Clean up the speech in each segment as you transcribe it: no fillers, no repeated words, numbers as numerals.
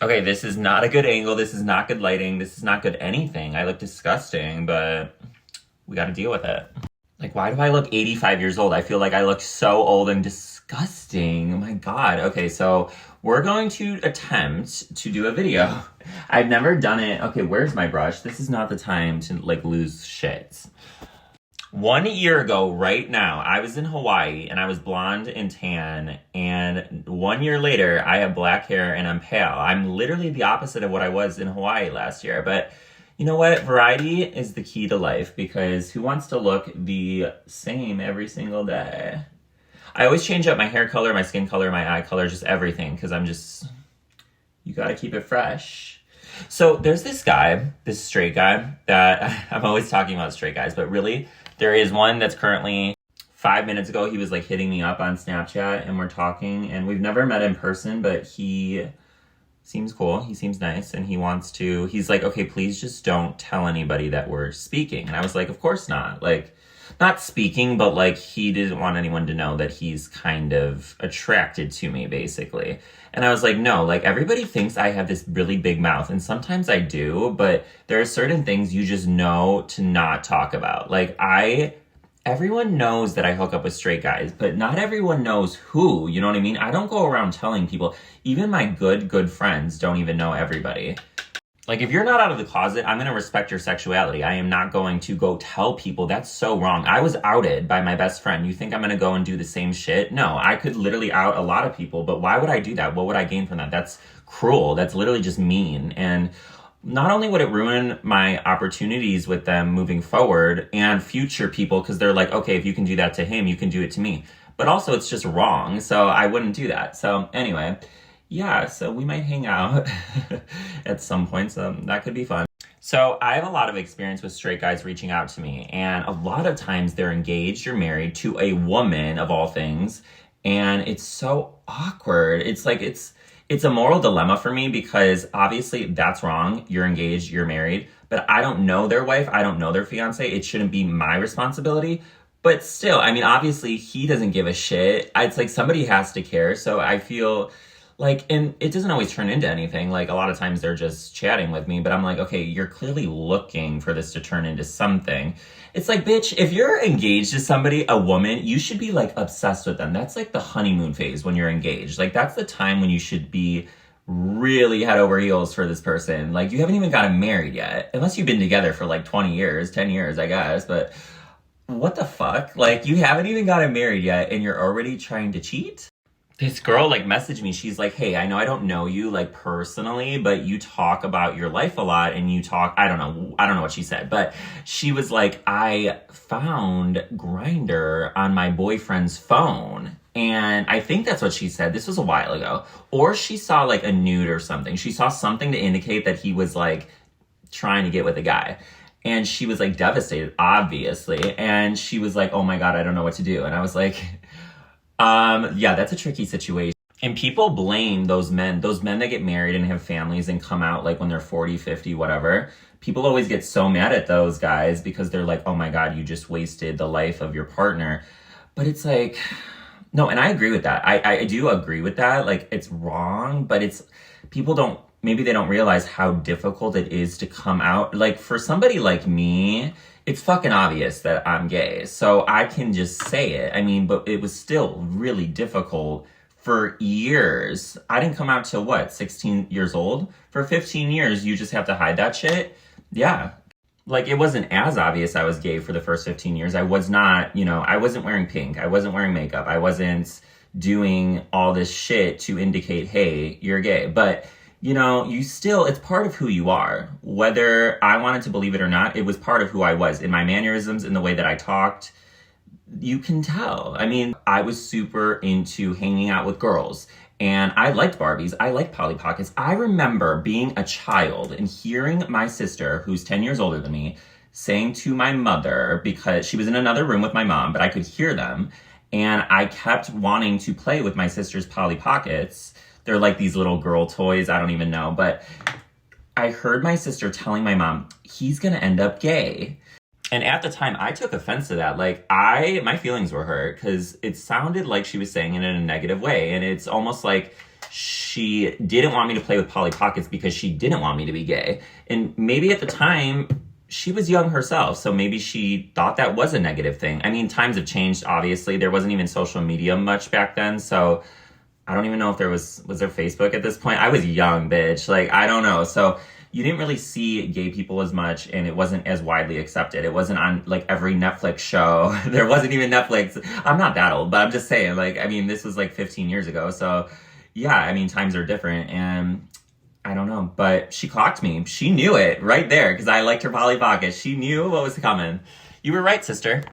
Okay, this is not a good angle. This is not good lighting. This is not good anything. I look disgusting, but we got to deal with it. Like, why do I look 85 years old? I feel like I look so old and disgusting. Oh my God. Okay, so we're going to attempt to do a video. I've never done it. Okay, where's my brush? This is not the time to like lose shit. 1 year ago, right now, I was in Hawaii and I was blonde and tan. And 1 year later, I have black hair and I'm pale. I'm literally the opposite of what I was in Hawaii last year. But you know what? Variety is the key to life because who wants to look the same every single day? I always change up my hair color, my skin color, my eye color, just everything because you gotta keep it fresh. So there's this guy, this straight guy that I'm always talking about straight guys, but really there is one that's currently 5 minutes ago. He was like hitting me up on Snapchat and we're talking and we've never met in person, but he seems cool. He seems nice and he's like, okay, please just don't tell anybody that we're speaking. And I was like, of course not. Like, not speaking, but like he didn't want anyone to know that he's kind of attracted to me, basically. And I was like, no, like everybody thinks I have this really big mouth. And sometimes I do, but there are certain things you just know to not talk about. Everyone knows that I hook up with straight guys, but not everyone knows who, you know what I mean? I don't go around telling people. Even my good friends don't even know everybody. Like, if you're not out of the closet, I'm going to respect your sexuality. I am not going to go tell people. That's so wrong. I was outed by my best friend. You think I'm going to go and do the same shit? No, I could literally out a lot of people, but why would I do that? What would I gain from that? That's cruel. That's literally just mean. And not only would it ruin my opportunities with them moving forward and future people, because they're like, okay, if you can do that to him, you can do it to me. But also, it's just wrong. So I wouldn't do that. So anyway. Yeah, so we might hang out at some point, so that could be fun. So I have a lot of experience with straight guys reaching out to me, and a lot of times they're engaged or married to a woman of all things, and it's so awkward. It's a moral dilemma for me because obviously that's wrong. You're engaged, you're married, but I don't know their wife, I don't know their fiance. It shouldn't be my responsibility. But still, I mean, obviously he doesn't give a shit. It's like somebody has to care, so I feel like, and it doesn't always turn into anything. Like, a lot of times they're just chatting with me, but I'm like, okay, you're clearly looking for this to turn into something. It's like, bitch, if you're engaged to somebody, a woman, you should be like obsessed with them. That's like the honeymoon phase when you're engaged. Like, that's the time when you should be really head over heels for this person. Like, you haven't even gotten married yet, unless you've been together for like 20 years, 10 years, I guess. But what the fuck? Like, you haven't even gotten married yet and you're already trying to cheat? This girl like messaged me. She's like, hey, I know I don't know you like personally, but you talk about your life a lot and I don't know what she said, but she was like, I found Grindr on my boyfriend's phone. And I think that's what she said. This was a while ago. Or she saw like a nude or something. She saw something to indicate that he was like trying to get with a guy. And she was like devastated, obviously. And she was like, oh my God, I don't know what to do. And I was like, yeah, that's a tricky situation. And people blame those men that get married and have families and come out like when they're 40, 50, whatever. People always get so mad at those guys because they're like, oh my God, you just wasted the life of your partner. But it's like, no, and I agree with that. I do agree with that. Like, it's wrong, but maybe they don't realize how difficult it is to come out. Like, for somebody like me, it's fucking obvious that I'm gay, so I can just say it. I mean, but it was still really difficult for years. I didn't come out till what, 16 years old? For 15 years, you just have to hide that shit? Yeah. Like, it wasn't as obvious I was gay for the first 15 years. I was not, I wasn't wearing pink. I wasn't wearing makeup. I wasn't doing all this shit to indicate, hey, you're gay. But it's part of who you are. Whether I wanted to believe it or not, it was part of who I was. In my mannerisms, in the way that I talked, you can tell. I mean, I was super into hanging out with girls. And I liked Barbies. I liked Polly Pockets. I remember being a child and hearing my sister, who's 10 years older than me, saying to my mother, because she was in another room with my mom, but I could hear them. And I kept wanting to play with my sister's Polly Pockets. They're like these little girl toys. I don't even know. But I heard my sister telling my mom, he's going to end up gay. And at the time, I took offense to that. Like, my feelings were hurt because it sounded like she was saying it in a negative way. And it's almost like she didn't want me to play with Polly Pockets because she didn't want me to be gay. And maybe at the time, she was young herself, so maybe she thought that was a negative thing. I mean, times have changed, obviously. There wasn't even social media much back then, so I don't even know if there was there Facebook at this point? I was young, bitch. Like, I don't know. So you didn't really see gay people as much, and it wasn't as widely accepted. It wasn't on, like, every Netflix show. There wasn't even Netflix. I'm not that old, but I'm just saying, like, I mean, this was, like, 15 years ago. So, yeah, I mean, times are different, and I don't know. But she clocked me. She knew it right there, because I liked her Polly Pocket. She knew what was coming. You were right, sister.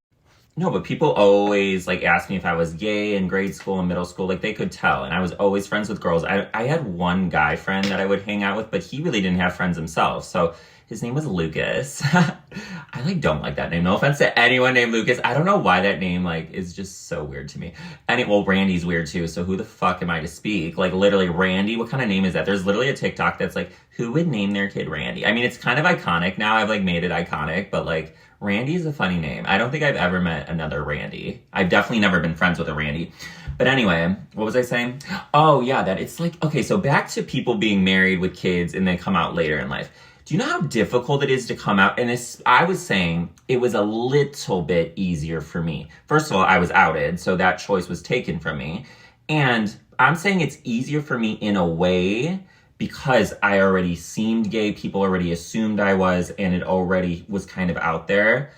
No, but people always, like, asked me if I was gay in grade school and middle school. Like, they could tell. And I was always friends with girls. I had one guy friend that I would hang out with, but he really didn't have friends himself. So his name was Lucas. I, like, don't like that name. No offense to anyone named Lucas. I don't know why that name, like, is just so weird to me. And well, Randy's weird, too. So who the fuck am I to speak? Like, literally, Randy, what kind of name is that? There's literally a TikTok that's like, who would name their kid Randy? I mean, it's kind of iconic now. I've, like, made it iconic, but, like, Randy is a funny name. I don't think I've ever met another Randy. I've definitely never been friends with a Randy. But anyway, what was I saying? Oh, yeah, that it's like, okay, so back to people being married with kids and they come out later in life. Do you know how difficult it is to come out? And I was saying it was a little bit easier for me. First of all, I was outed, so that choice was taken from me. And I'm saying it's easier for me in a way because I already seemed gay, people already assumed I was, and it already was kind of out there.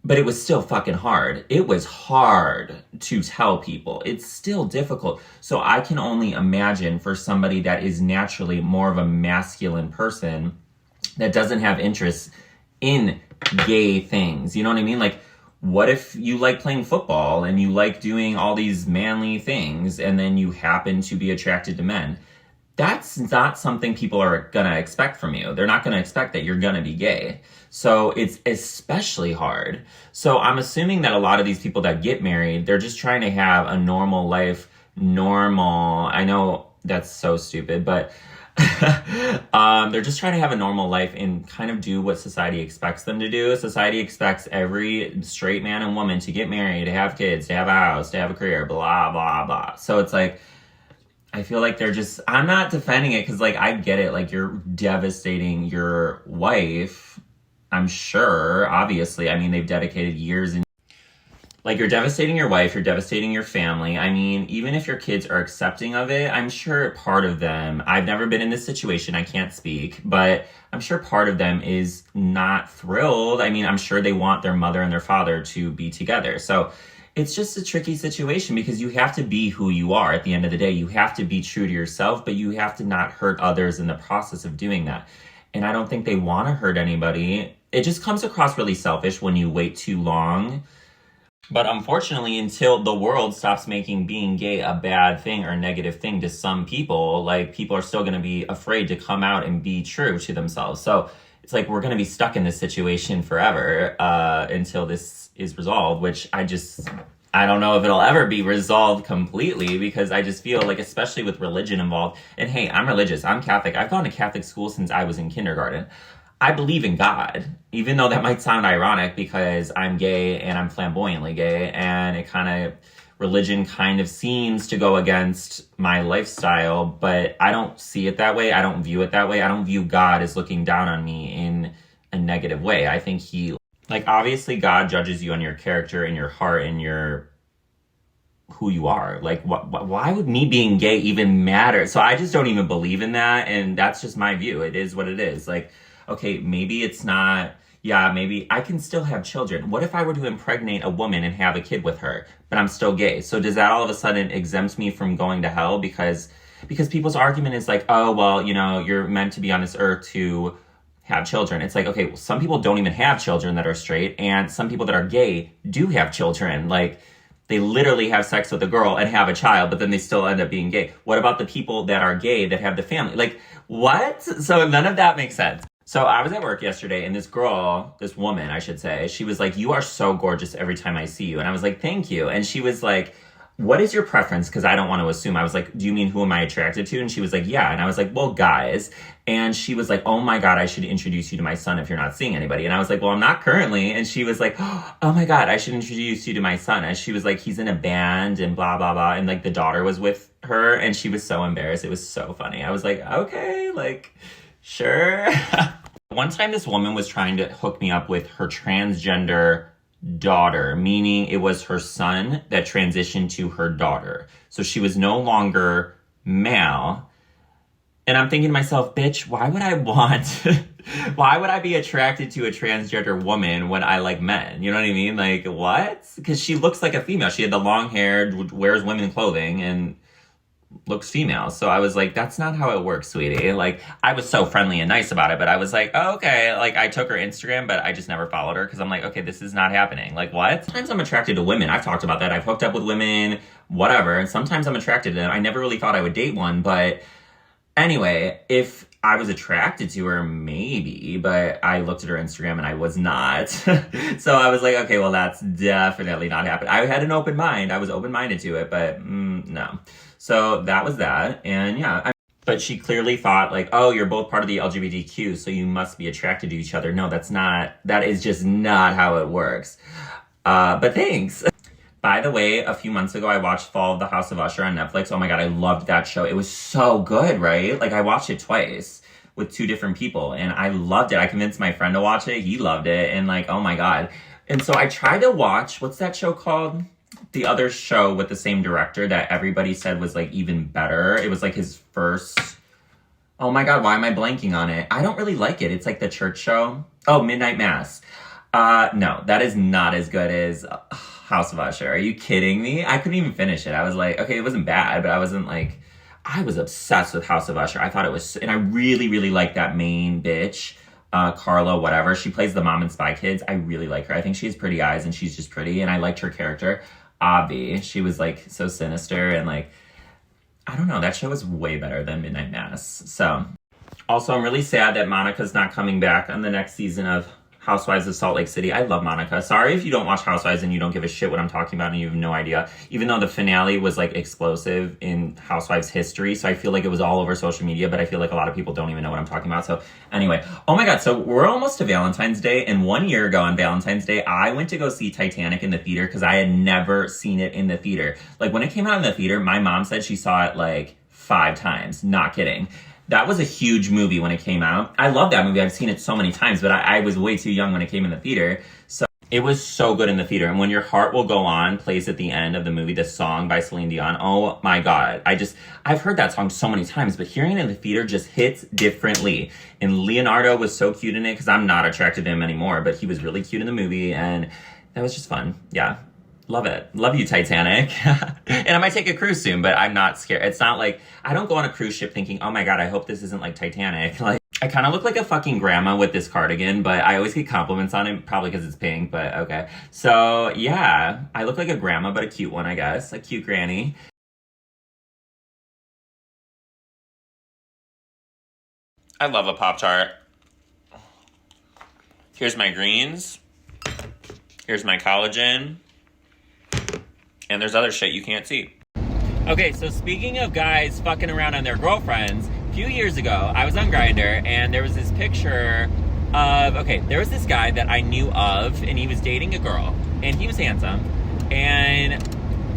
But it was still fucking hard. It was hard to tell people. It's still difficult. So I can only imagine for somebody that is naturally more of a masculine person that doesn't have interests in gay things. You know what I mean? Like, what if you like playing football and you like doing all these manly things and then you happen to be attracted to men? That's not something people are going to expect from you. They're not going to expect that you're going to be gay. So it's especially hard. So I'm assuming that a lot of these people that get married, they're just trying to have a normal life. I know that's so stupid, but they're just trying to have a normal life and kind of do what society expects them to do. Society expects every straight man and woman to get married, to have kids, to have a house, to have a career, blah, blah, blah. So it's like, I feel like I'm not defending it because, like, I get it. Like, you're devastating your wife, I'm sure, obviously. I mean, they've dedicated years and like, you're devastating your wife, you're devastating your family. I mean, even if your kids are accepting of it, I'm sure part of them, I've never been in this situation, I can't speak, but I'm sure part of them is not thrilled. I mean, I'm sure they want their mother and their father to be together. So it's just a tricky situation because you have to be who you are at the end of the day. You have to be true to yourself, but you have to not hurt others in the process of doing that. And I don't think they want to hurt anybody. It just comes across really selfish when you wait too long. But unfortunately, until the world stops making being gay a bad thing or a negative thing to some people, like, people are still going to be afraid to come out and be true to themselves. So it's like we're going to be stuck in this situation forever until this is resolved, which I don't know if it'll ever be resolved completely because I just feel like, especially with religion involved, and hey, I'm religious, I'm Catholic, I've gone to Catholic school since I was in kindergarten. I believe in God, even though that might sound ironic because I'm gay and I'm flamboyantly gay, and religion kind of seems to go against my lifestyle, but I don't see it that way. I don't view it that way. I don't view God as looking down on me in a negative way. I think obviously God judges you on your character and your heart and who you are. Like, why would me being gay even matter? So I just don't even believe in that, and that's just my view. It is what it is. Like, okay, maybe it's not, maybe I can still have children. What if I were to impregnate a woman and have a kid with her, but I'm still gay? So does that all of a sudden exempt me from going to hell? Because people's argument is like, oh, well, you're meant to be on this earth to have children. It's like, okay, well, some people don't even have children that are straight, and some people that are gay do have children. Like, they literally have sex with a girl and have a child, but then they still end up being gay. What about the people that are gay that have the family? Like, what? So none of that makes sense. So I was at work yesterday, and this woman, I should say, she was like, you are so gorgeous every time I see you. And I was like, thank you. And she was like, what is your preference? Because I don't want to assume. I was like, do you mean who am I attracted to? And she was like, yeah. And I was like, well, guys. And she was like, oh my God, I should introduce you to my son if you're not seeing anybody. And I was like, well, I'm not currently. And she was like, oh my God, I should introduce you to my son. And she was like, he's in a band and blah, blah, blah. And like the daughter was with her and she was so embarrassed. It was so funny. I was like, okay, like, sure. One time this woman was trying to hook me up with her transgender daughter, meaning it was her son that transitioned to her daughter. So she was no longer male. And I'm thinking to myself, bitch, why would I be attracted to a transgender woman when I like men? You know what I mean? Like, what? Because she looks like a female. She had the long hair, wears women's clothing, and looks female. So I was like, that's not how it works, sweetie. Like, I was so friendly and nice about it, but I was like, oh, okay. Like, I took her Instagram, but I just never followed her because I'm like, okay, this is not happening. Like, what? Sometimes I'm attracted to women. I've talked about that. I've hooked up with women, whatever. And sometimes I'm attracted to them. I never really thought I would date one, but anyway, if I was attracted to her, maybe, but I looked at her Instagram and I was not. So I was like, okay, well, that's definitely not happening. I had an open mind. I was open-minded to it, but no. So that was that. And yeah, but she clearly thought like, oh, you're both part of the LGBTQ, so you must be attracted to each other. No, that is just not how it works. But thanks. By the way, a few months ago, I watched Fall of the House of Usher on Netflix. Oh my God, I loved that show. It was so good, right? Like, I watched it twice with two different people, and I loved it. I convinced my friend to watch it. He loved it, and like, oh my God. And so I tried to watch, what's that show called? The other show with the same director that everybody said was like even better. It was like his first, oh my God, why am I blanking on it? I don't really like it. It's like the church show. Oh, Midnight Mass. No, that is not as good as House of Usher. Are you kidding me? I couldn't even finish it. I was like, okay, it wasn't bad, but I wasn't like, I was obsessed with House of Usher. I thought it was, and I really, really like that main bitch, Carla, whatever. She plays the mom in Spy Kids. I really like her. I think she has pretty eyes and she's just pretty, and I liked her character. Avi, she was like so sinister and like, I don't know, that show was way better than Midnight Mass. So, also, I'm really sad that Monica's not coming back on the next season of Housewives of Salt Lake City. I love Monica. Sorry if you don't watch Housewives and you don't give a shit what I'm talking about and you have no idea. Even though the finale was like explosive in Housewives history, so I feel like it was all over social media, but I feel like a lot of people don't even know what I'm talking about. So anyway, oh my God, so we're almost to Valentine's Day, and 1 year ago on Valentine's Day, I went to go see Titanic in the theater because I had never seen it in the theater. Like, when it came out in the theater, my mom said she saw it like 5 times. Not kidding. That was a huge movie when it came out. I love that movie. I've seen it so many times, but I was way too young when it came in the theater. So it was so good in the theater. And When Your Heart Will Go On plays at the end of the movie, the song by Celine Dion. Oh my God. I've heard that song so many times, but hearing it in the theater just hits differently. And Leonardo was so cute in it because I'm not attracted to him anymore, but he was really cute in the movie. And that was just fun. Yeah. Love it. Love you, Titanic. And I might take a cruise soon, but I'm not scared. It's not like, I don't go on a cruise ship thinking, oh my God, I hope this isn't like Titanic. Like, I kind of look like a fucking grandma with this cardigan, but I always get compliments on it, probably because it's pink, but okay. So yeah, I look like a grandma, but a cute one, I guess. A cute granny. I love a Pop-Tart. Here's my greens. Here's my collagen. And there's other shit you can't see. Okay, so speaking of guys fucking around on their girlfriends, a few years ago, I was on Grindr, and there was this picture of, okay, there was this guy that I knew of, and he was dating a girl, and he was handsome, and,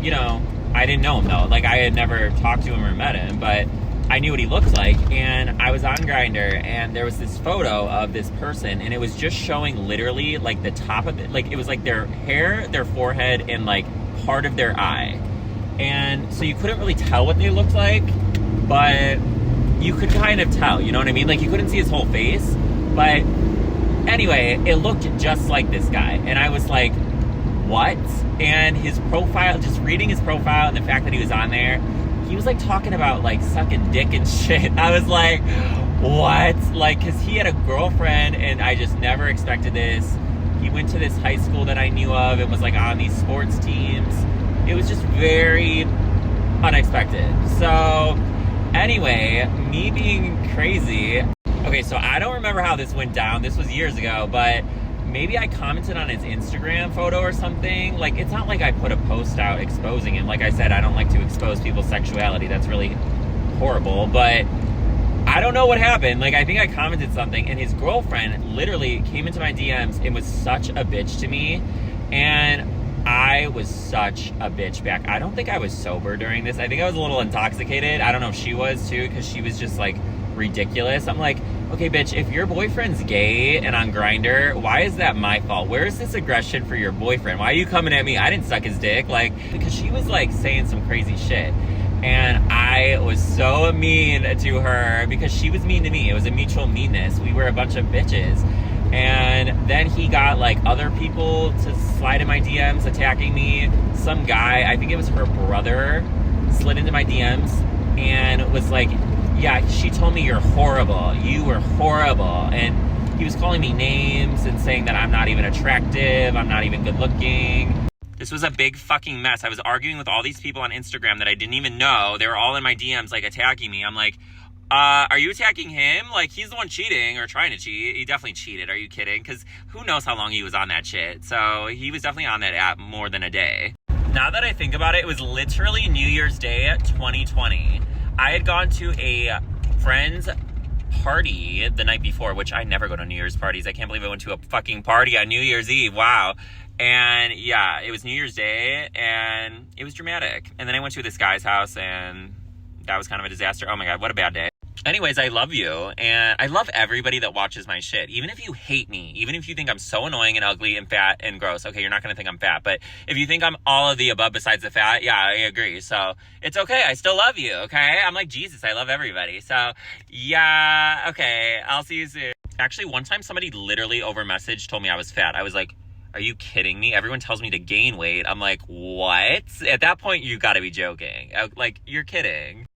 you know, I didn't know him, though. Like, I had never talked to him or met him, but I knew what he looked like, and I was on Grindr, and there was this photo of this person, and it was just showing literally, like, the top of it, like, it was like their hair, their forehead, and, like, part of their eye. And so you couldn't really tell what they looked like, but you could kind of tell, you know what I mean? Like, you couldn't see his whole face, but anyway, it looked just like this guy. And I was like, what? And his profile, just reading his profile and the fact that he was on there, he was like talking about like sucking dick and shit. I was like, what? Like, cause he had a girlfriend and I just never expected this. He went to this high school that I knew of and was like on these sports teams. It was just very unexpected. So anyway, me being crazy. Okay, so I don't remember how this went down. This was years ago, but maybe I commented on his Instagram photo or something. Like, it's not like I put a post out exposing him. Like I said, I don't like to expose people's sexuality. That's really horrible. But I don't know what happened. Like, I think I commented something, and his girlfriend literally came into my DMs and was such a bitch to me. And I was such a bitch back. I don't think I was sober during this. I think I was a little intoxicated. I don't know if she was too, because she was just like ridiculous. I'm like, okay, bitch, if your boyfriend's gay and on Grindr, why is that my fault? Where is this aggression for your boyfriend? Why are you coming at me? I didn't suck his dick. Like, because she was like saying some crazy shit. And I was so mean to her because she was mean to me. It was a mutual meanness. We were a bunch of bitches. And then he got like other people to slide in my DMs attacking me. Some guy, I think it was her brother, slid into my DMs and was like, yeah, she told me you're horrible. You were horrible. And he was calling me names and saying that I'm not even attractive. I'm not even good looking. This was a big fucking mess. I was arguing with all these people on Instagram that I didn't even know. They were all in my DMs like attacking me. I'm like, are you attacking him? Like, he's the one cheating or trying to cheat. He definitely cheated. Are you kidding? Because who knows how long he was on that shit. So he was definitely on that app more than a day. Now that I think about it, it was literally New Year's Day 2020. I had gone to a friend's party the night before, which I never go to New Year's parties. I can't believe I went to a fucking party on New Year's Eve. Wow. And yeah, it was New Year's Day and it was dramatic. And then I went to this guy's house and that was kind of a disaster. Oh my God, what a bad day. Anyways, I love you, and I love everybody that watches my shit. Even if you hate me, even if you think I'm so annoying and ugly and fat and gross, okay, you're not going to think I'm fat, but if you think I'm all of the above besides the fat, yeah, I agree. So it's okay. I still love you, okay? I'm like Jesus. I love everybody. So yeah, okay, I'll see you soon. Actually, one time somebody literally over message told me I was fat. I was like, are you kidding me? Everyone tells me to gain weight. I'm like, what? At that point, you got to be joking. Like, you're kidding.